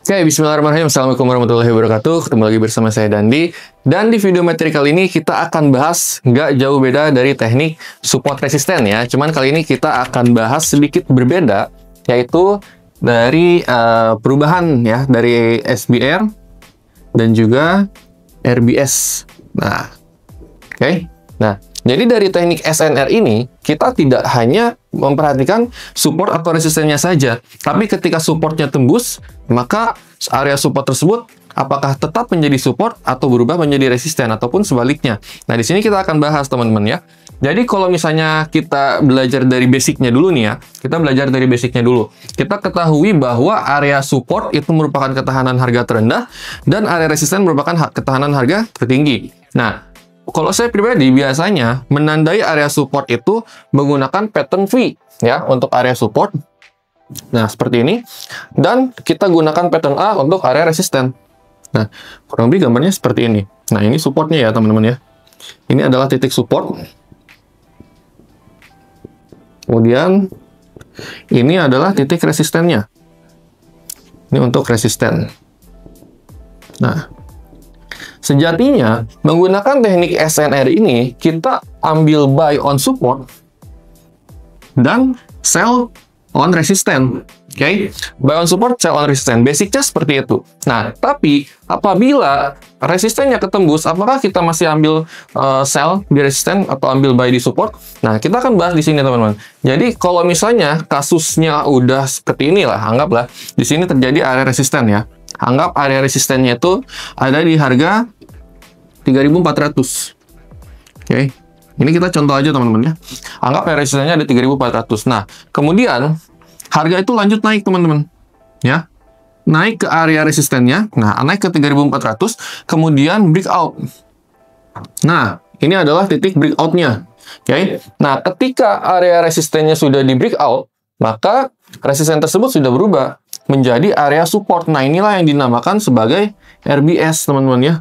Oke, bismillahirrahmanirrahim. Assalamualaikum warahmatullahi wabarakatuh. Ketemu lagi bersama saya Dandi. Dan di video materi kali ini kita akan bahas nggak jauh beda dari teknik support resisten ya. Cuman kali ini kita akan bahas sedikit berbeda, yaitu dari perubahan ya dari SBR dan juga RBS. Nah, oke. Nah, jadi dari teknik SNR ini, kita tidak hanya memperhatikan support atau resistennya saja, tapi ketika supportnya tembus, maka area support tersebut apakah tetap menjadi support atau berubah menjadi resisten, ataupun sebaliknya. Nah, di sini kita akan bahas, teman-teman ya. Jadi, kalau misalnya kita belajar dari basicnya dulu nih ya, kita belajar dari basicnya dulu. Kita ketahui bahwa area support itu merupakan ketahanan harga terendah, dan area resisten merupakan ketahanan harga tertinggi. Nah, kalau saya pribadi biasanya menandai area support itu menggunakan pattern V ya untuk area support. Nah, seperti ini. Dan kita gunakan pattern A untuk area resisten. Nah, kurang lebih gambarnya seperti ini. Nah, ini supportnya ya, teman-teman ya. Ini adalah titik support. Kemudian ini adalah titik resistennya. Ini untuk resisten. Nah, sejatinya, menggunakan teknik SNR ini, kita ambil buy on support dan sell on resisten. Oke? Buy on support, sell on resisten. Basicnya seperti itu. Nah, tapi apabila resistennya ketembus, apakah kita masih ambil sell di resisten atau ambil buy di support? Nah, kita akan bahas di sini, teman-teman. Jadi, kalau misalnya kasusnya udah seperti ini lah, anggaplah di sini terjadi area resisten ya. Anggap area resistennya itu ada di harga 3.400. Oke. Ini kita contoh aja, teman-teman ya. Anggap area resistennya ada 3.400. Nah, kemudian harga itu lanjut naik, teman-teman. Ya. Naik ke area resistennya. Nah, naik ke 3.400, kemudian breakout. Nah, ini adalah titik breakout-nya. Oke. Nah, ketika area resistennya sudah di breakout, maka resisten tersebut sudah berubah menjadi area support. Nah, inilah yang dinamakan sebagai RBS, teman-teman ya.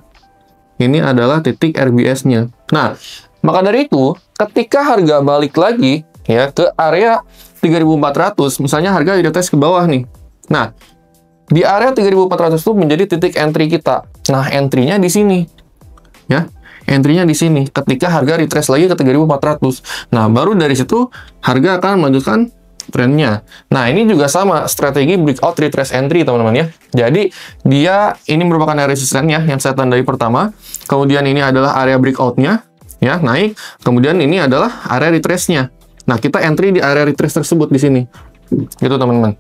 Ini adalah titik RBS-nya. Nah, maka dari itu, ketika harga balik lagi ya ke area 3.400, misalnya harga di tes ke bawah nih. Nah, di area 3.400 itu menjadi titik entry kita. Nah, entry-nya di sini. Ya. Entry-nya di sini ketika harga retrace lagi ke 3.400. Nah, baru dari situ harga akan melanjutkan trennya. Nah, ini juga sama strategi breakout retrace entry, teman-teman ya. Jadi, ini merupakan area resistennya yang saya tandai pertama. Kemudian ini adalah area breakout-nya ya, naik. Kemudian ini adalah area retrace-nya. Nah, kita entry di area retrace tersebut di sini. Gitu, teman-teman.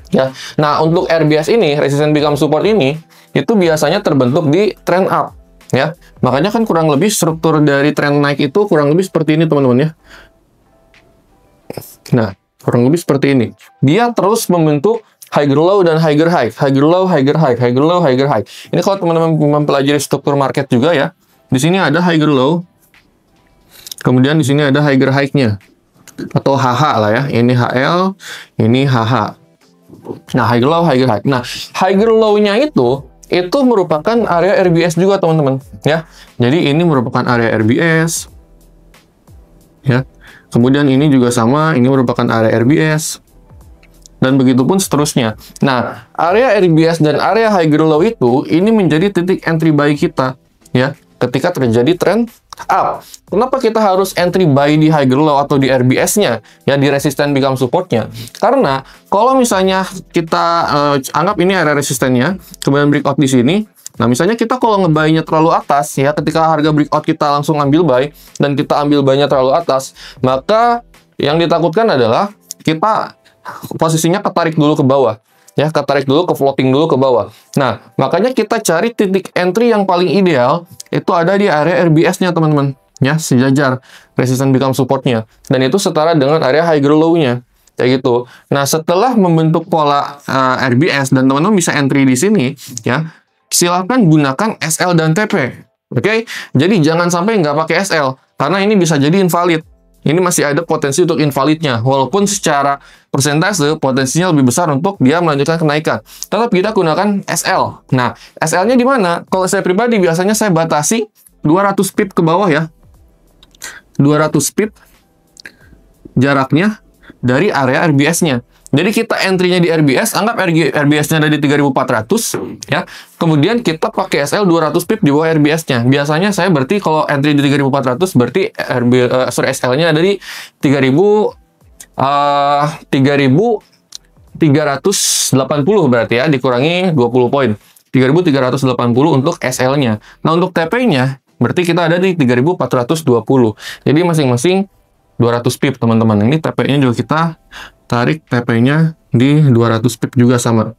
Ya. Nah, untuk RBS ini, resistance become support ini, itu biasanya terbentuk di trend up ya. Makanya kan kurang lebih struktur dari trend naik itu kurang lebih seperti ini, teman-teman ya. Nah, kurang lebih seperti ini. Dia terus membentuk higher low dan higher high. Higher low, higher high. Higher low, higher high. Ini kalau teman-teman mempelajari struktur market juga ya. Di sini ada higher low. Kemudian di sini ada higher high-nya. Atau HH lah ya. Ini HL, ini HH. Nah, higher low, higher high. Nah, higher low-nya itu merupakan area RBS juga, teman-teman. Ya. Jadi ini merupakan area RBS. Ya. Kemudian ini juga sama, ini merupakan area RBS. Dan begitu pun seterusnya. Nah, area RBS dan area higher low itu, ini menjadi titik entry buy kita. Ya, ketika terjadi trend up. Kenapa kita harus entry buy di higher low atau di RBS-nya? Ya, di resisten become support-nya. Karena, kalau misalnya kita anggap ini area resistennya, kemudian breakout di sini. Nah, misalnya kita kalau nge-buy-nya terlalu atas, ya, ketika harga breakout kita langsung ambil buy, dan kita ambil buy-nya terlalu atas, maka yang ditakutkan adalah kita posisinya ketarik dulu ke bawah. Ya, ketarik dulu, ke floating dulu ke bawah. Nah, makanya kita cari titik entry yang paling ideal, itu ada di area RBS-nya, teman-teman. Ya, sejajar resistance become support-nya. Dan itu setara dengan area higher low-nya. Kayak gitu. Nah, setelah membentuk pola RBS, dan teman-teman bisa entry di sini, ya, silahkan gunakan SL dan TP. Oke? Jadi jangan sampai nggak pakai SL, karena ini bisa jadi invalid. Ini masih ada potensi untuk invalidnya, walaupun secara persentase potensinya lebih besar untuk dia melanjutkan kenaikan. Tetap kita gunakan SL. Nah, SL-nya di mana? Kalau saya pribadi biasanya saya batasi 200 pip ke bawah ya. 200 pip jaraknya dari area RBS-nya. Jadi kita entry-nya di RBS, anggap RBS-nya ada di 3400 ya. Kemudian kita pakai SL 200 pip di bawah RBS-nya. Biasanya saya berarti kalau entry di 3400 berarti SL-nya ada di 3380 berarti ya, dikurangi 20 poin. 3380 untuk SL-nya. Nah, untuk TP-nya berarti kita ada di 3420. Jadi masing-masing 200 pip, teman-teman. Ini TP-nya juga kita tarik TP-nya di 200 pip juga sama.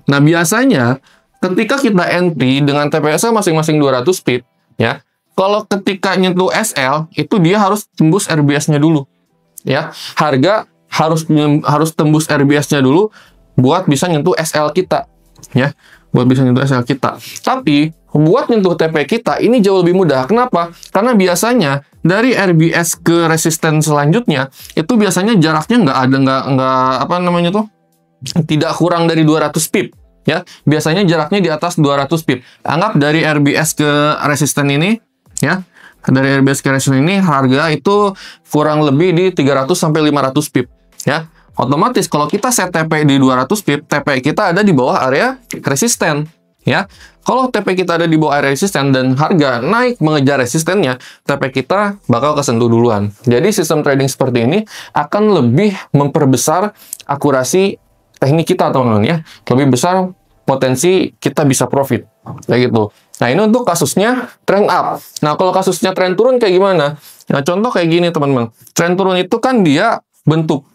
Nah, biasanya ketika kita entry dengan TPS masing-masing 200 pip, ya, kalau ketika nyentuh SL, itu dia harus tembus RBS-nya dulu. Ya, harga harus tembus RBS-nya dulu buat bisa nyentuh SL kita. Ya, buat bisa nyentuh SL kita. Tapi, buat nyentuh TP kita, ini jauh lebih mudah. Kenapa? Karena biasanya dari RBS ke resisten selanjutnya, itu biasanya jaraknya tidak kurang dari 200 pip. Ya, biasanya jaraknya di atas 200 pip. Anggap dari RBS ke resisten ini, ya, dari RBS ke resisten ini, harga itu kurang lebih di 300 sampai 500 pip. Ya, otomatis kalau kita set TP di 200 pip, TP kita ada di bawah area resisten. Ya, kalau TP kita ada di bawah area resisten dan harga naik mengejar resistennya, TP kita bakal kesentuh duluan. Jadi sistem trading seperti ini akan lebih memperbesar akurasi teknik kita, teman-teman ya. Lebih besar potensi kita bisa profit. Kayak gitu. Nah, ini untuk kasusnya trend up. Nah, kalau kasusnya trend turun kayak gimana? Nah, contoh kayak gini, teman-teman. Trend turun itu kan dia bentuk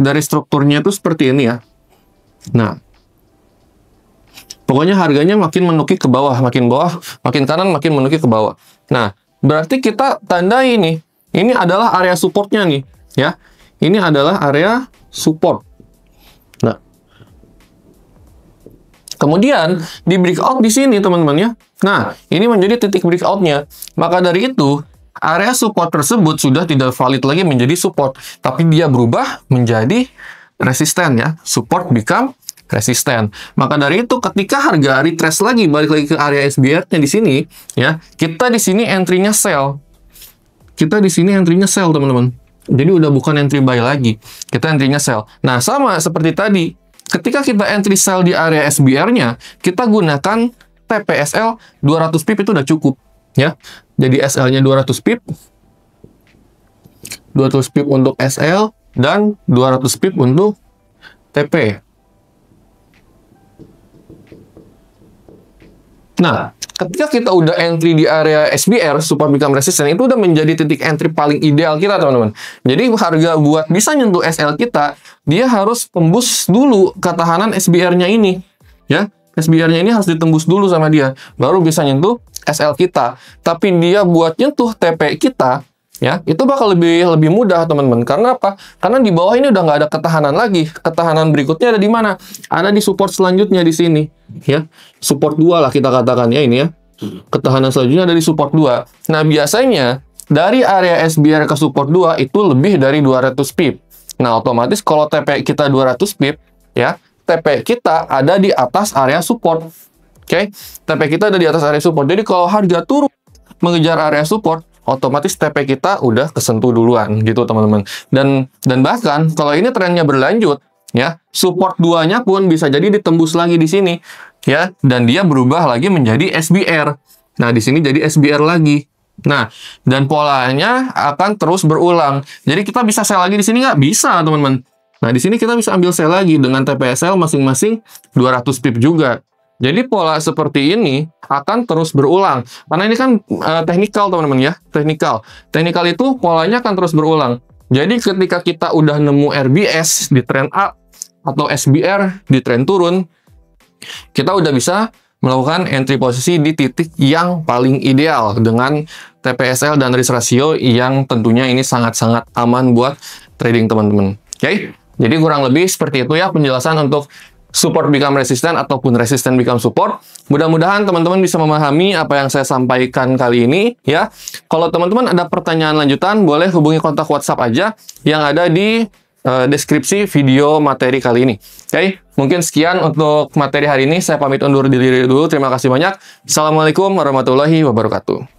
dari strukturnya itu seperti ini ya. Nah, pokoknya harganya makin menukik ke bawah, makin kanan, makin menukik ke bawah. Nah, berarti kita tandai ini. Ini adalah area supportnya nih, ya. Ini adalah area support. Nah, kemudian di breakout di sini, teman-teman ya. Nah, ini menjadi titik breakoutnya. Maka dari itu, area support tersebut sudah tidak valid lagi menjadi support, tapi dia berubah menjadi resisten ya. Support become resisten. Maka dari itu ketika harga retrace lagi balik lagi ke area SBR-nya di sini ya, kita di sini entry-nya sell. Kita di sini entry-nya sell, teman-teman. Jadi udah bukan entry buy lagi. Kita entry-nya sell. Nah, sama seperti tadi. Ketika kita entry sell di area SBR-nya, kita gunakan TPSL 200 pip itu udah cukup ya. Jadi SL-nya 200 pip. 200 pip untuk SL dan 200 pip untuk TP. Nah, ketika kita udah entry di area SBR, support become resistance, itu udah menjadi titik entry paling ideal kita, teman-teman. Jadi, harga buat bisa nyentuh SL kita, dia harus tembus dulu ketahanan SBR-nya ini. Ya, SBR-nya ini harus ditembus dulu sama dia, baru bisa nyentuh SL kita. Tapi dia buat nyentuh TP kita, ya, itu bakal lebih mudah, teman-teman. Karena apa? Karena di bawah ini udah nggak ada ketahanan lagi. Ketahanan berikutnya ada di mana? Ada di support selanjutnya di sini, ya. Support 2 lah kita katakan ya ini ya. Ketahanan selanjutnya ada di support 2. Nah, biasanya dari area SBR ke support 2 itu lebih dari 200 pip. Nah, otomatis kalau TP kita 200 pip, ya, TP kita ada di atas area support. Oke? TP kita ada di atas area support. Jadi kalau harga turun mengejar area support, otomatis TP kita udah kesentuh duluan gitu, teman-teman. Dan bahkan kalau ini trennya berlanjut, ya, support 2-nya pun bisa jadi ditembus lagi di sini, ya, dan dia berubah lagi menjadi SBR. Nah, di sini jadi SBR lagi. Nah, dan polanya akan terus berulang. Jadi kita bisa sell lagi di sini nggak? Bisa, teman-teman. Nah, di sini kita bisa ambil sell lagi dengan TPSL masing-masing 200 pip juga. Jadi pola seperti ini akan terus berulang. Karena ini kan teknikal, teman-teman ya. Teknikal. Teknikal itu polanya akan terus berulang. Jadi ketika kita udah nemu RBS di trend up atau SBR di trend turun, kita udah bisa melakukan entry posisi di titik yang paling ideal dengan TPSL dan risk ratio yang tentunya ini sangat-sangat aman buat trading, teman-teman. Oke? Jadi kurang lebih seperti itu ya penjelasan untuk support become resistant ataupun resistant become support. Mudah-mudahan teman-teman bisa memahami apa yang saya sampaikan kali ini ya. Kalau teman-teman ada pertanyaan lanjutan, boleh hubungi kontak WhatsApp aja yang ada di deskripsi video materi kali ini. Oke, mungkin sekian untuk materi hari ini. Saya pamit undur diri dulu. Terima kasih banyak. Assalamualaikum warahmatullahi wabarakatuh.